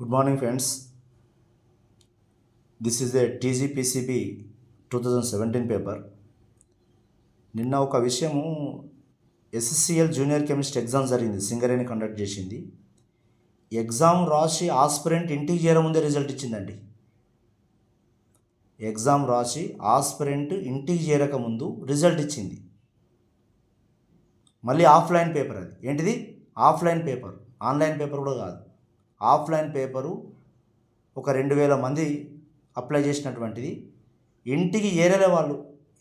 Good morning, friends. This is a TGPCB 2017 paper. నిన్న ఒక విషయము ఎస్ఎస్సిఎల్ జూనియర్ కెమిస్ట్ ఎగ్జామ్ జరిగింది. సింగరేణి కండక్ట్ చేసింది. ఎగ్జామ్ రాసి ఆస్పిరెంట్ ఇంటికి చేరముందే రిజల్ట్ ఇచ్చిందండి. ఎగ్జామ్ రాసి ఆస్పిరెంట్ ఇంటికి చేరకముందు రిజల్ట్ ఇచ్చింది. మళ్ళీ ఆఫ్లైన్ పేపర్. అది ఏంటిది? ఆఫ్లైన్ పేపర్, ఆన్లైన్ పేపర్ కూడా కాదు. ఆఫ్లైన్ పేపరు ఒక 2000 మంది అప్లై చేసినటువంటిది. ఇంటికి ఏరలే వాళ్ళు.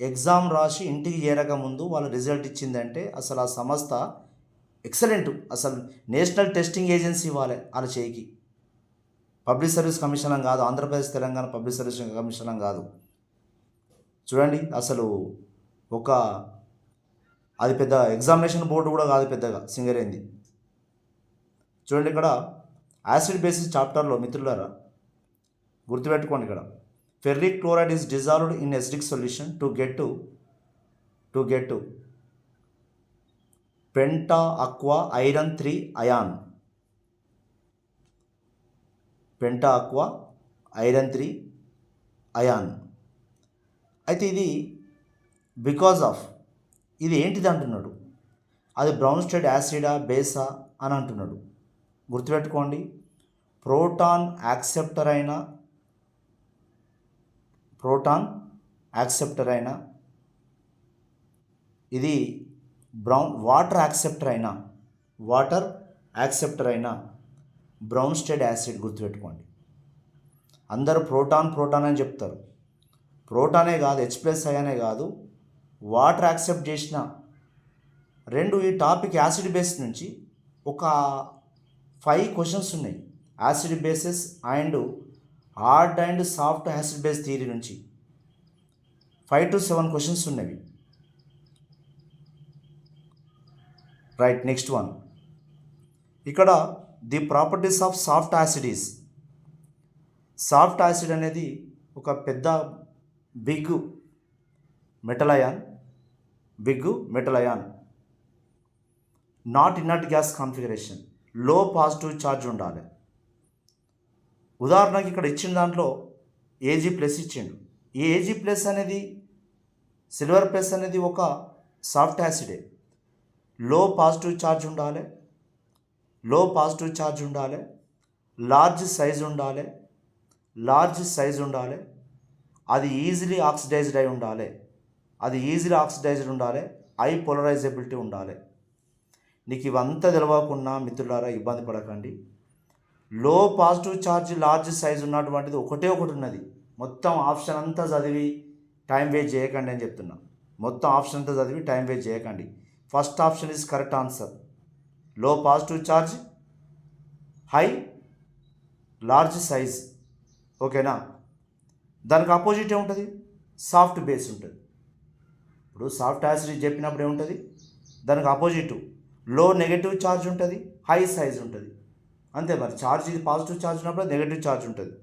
ఎగ్జామ్ రాసి ఇంటికి ఏరకముందు వాళ్ళ రిజల్ట్ ఇచ్చిందంటే అసలు ఆ సంస్థ ఎక్సలెంట్. అసలు నేషనల్ టెస్టింగ్ ఏజెన్సీ ఇవ్వాలి వాళ్ళ చేయికి. పబ్లిక్ సర్వీస్ కమిషన్ అని కాదు, Andhra Pradesh Telangana public service commission అని కాదు. చూడండి, అసలు ఒక అది పెద్ద ఎగ్జామినేషన్ బోర్డు కూడా కాదు పెద్దగా సింగరేంది. చూడండి, ఇక్కడ యాసిడ్ బేసిస్ చాప్టర్లో మిత్రులారా గుర్తుపెట్టుకోండి, ఇక్కడ ferric chloride is dissolved in acidic solution to get penta aqua iron 3 ion. Penta aqua iron 3 ion. అయితే ఇది బికాజ్ ఆఫ్ ఇది ఏంటిది అంటున్నాడు. అది బ్రౌన్ స్టెడ్ యాసిడా బేసా అని అంటున్నాడు. గుర్తుపెట్టుకోండి, ప్రోటాన్ యాక్సెప్టర్ అయినా ఇది వాటర్ యాక్సెప్టర్ అయినా బ్రౌన్ స్టెడ్ యాసిడ్. గుర్తుపెట్టుకోండి, అందరూ ప్రోటాన్ అని చెప్తారు. ప్రోటానే కాదు, H+ అనే కాదు, వాటర్ యాక్సెప్ట్ చేసిన రెండు. ఈ టాపిక్ యాసిడ్ బేస్ నుంచి ఒక 5 క్వశ్చన్స్ ఉన్నాయి. Acid bases and hard and soft acid base theory నుంచి 5 to 7 క్వశ్చన్స్ ఉన్నవి. Right, next one. ఇక్కడ the properties of soft acid అనేది ఒక పెద్ద big metal ion, not inert gas configuration, low positive charge ఉండాలి. ఉదాహరణకి ఇక్కడ ఇచ్చిన దాంట్లో Ag+ ఇచ్చిండు. ఈ Ag+ అనేది సిల్వర్ ప్లస్ అనేది ఒక సాఫ్ట్ యాసిడే. లో పాజిటివ్ ఛార్జ్ ఉండాలి, లార్జ్ సైజ్ ఉండాలి, అది ఈజీలీ ఆక్సిడైజ్డ్ అయి ఉండాలి, హై పోలరైజబిలిటీ ఉండాలి. నీకు ఇవంతా తెలవకుండా మిత్రులారా ఇబ్బంది పడకండి. లో పాజిటివ్ ఛార్జ్ లార్జ్ సైజ్ ఉన్నటువంటిది ఒకటి ఉన్నది. మొత్తం ఆప్షన్ అంతా చదివి టైం వేస్ట్ చేయకండి అని చెప్తున్నా. First option is correct answer. Low positive charge, high large size. ఓకేనా? దానికి ఆపోజిట్ ఏముంటుంది? సాఫ్ట్ బేస్ ఉంటుంది. ఇప్పుడు సాఫ్ట్ యాసిడ్ చెప్పినప్పుడు ఏముంటుంది? దానికి ఆపోజిట్ లో నెగటివ్ ఛార్జ్ ఉంటుంది, హై సైజ్ ఉంటుంది. అంతే మరి. ఛార్జ్ ఇది పాజిటివ్ ఛార్జ్ ఉన్నప్పుడు నెగటివ్ ఛార్జ్ ఉంటుంది.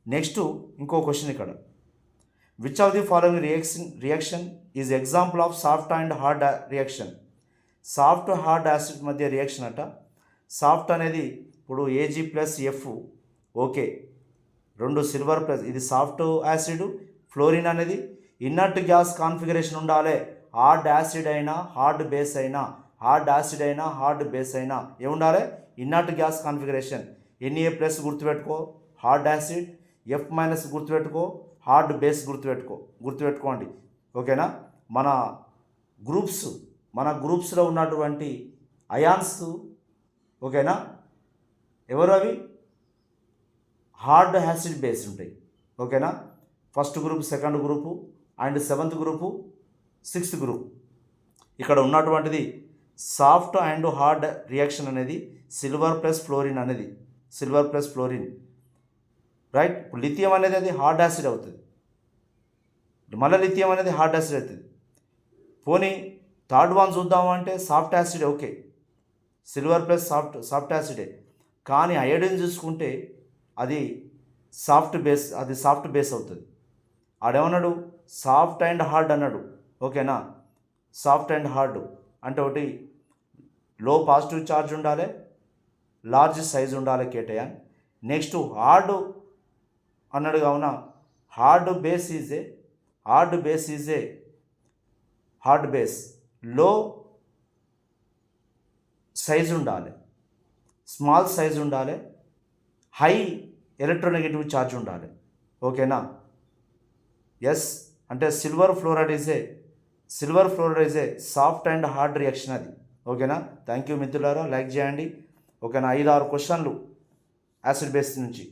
నెక్స్ట్ ఇంకో క్వశ్చన్ ఇక్కడ, which of the following reaction is example of soft and hard reaction. Soft hard acid మధ్య రియాక్షన్ అట. సాఫ్ట్ అనేది ఇప్పుడు Ag+F, ఓకే, 2 సిల్వర్ ప్లస్, ఇది సాఫ్ట్ యాసిడ్. ఫ్లోరిన్ అనేది ఇన్నర్ట్ గ్యాస్ కాన్ఫిగరేషన్ ఉండాలి. హార్డ్ బేస్ అయినా ఏముండాలి? Inert gas configuration. Na+ గుర్తుపెట్టుకో, హార్డ్ యాసిడ్. F- గుర్తుపెట్టుకో, హార్డ్ బేస్ గుర్తుపెట్టుకోండి. ఓకేనా? మన గ్రూప్స్లో ఉన్నటువంటి అయాన్స్, ఓకేనా, ఎవరు అవి? హార్డ్ యాసిడ్ బేస్ ఉంటాయి. ఓకేనా? First group, second group and 7th group, 6th group. ఇక్కడ ఉన్నటువంటిది సాఫ్ట్ అండ్ హార్డ్ రియాక్షన్ అనేది silver plus fluorine. Right. Lithium అనేది అది హార్డ్ యాసిడ్ అవుతుంది. మళ్ళీ లిథియం అనేది హార్డ్ యాసిడ్ అవుతుంది. పోనీ థర్డ్ వన్ చూద్దాము అంటే soft acid, okay, silver plus soft యాసిడే. కానీ అయోడిన్ చూసుకుంటే అది సాఫ్ట్ బేస్ అవుతుంది. ఆడేమన్నాడు? సాఫ్ట్ అండ్ హార్డ్ అన్నాడు. ఓకేనా? సాఫ్ట్ అండ్ హార్డ్ అంటే ఒకటి లో పాజిటివ్ ఛార్జ్ ఉండాలి, లార్జ్ సైజ్ ఉండాలి కేటయాన్. నెక్స్ట్ హార్డ్ అన్నాడు కావున hard base is a hard base లో సైజ్ ఉండాలి, స్మాల్ సైజ్ ఉండాలి, హై ఎలక్ట్రోనెగటివ్ ఛార్జ్ ఉండాలి. ఓకేనా? ఎస్ అంటే silver fluoride is a soft and hard reaction అది. ఓకేనా? థ్యాంక్ యూ మిత్రులారా, లైక్ చేయండి. ఓకేనా? 5-6 క్వశ్చన్లు యాసిడ్ బేస్ నుంచి.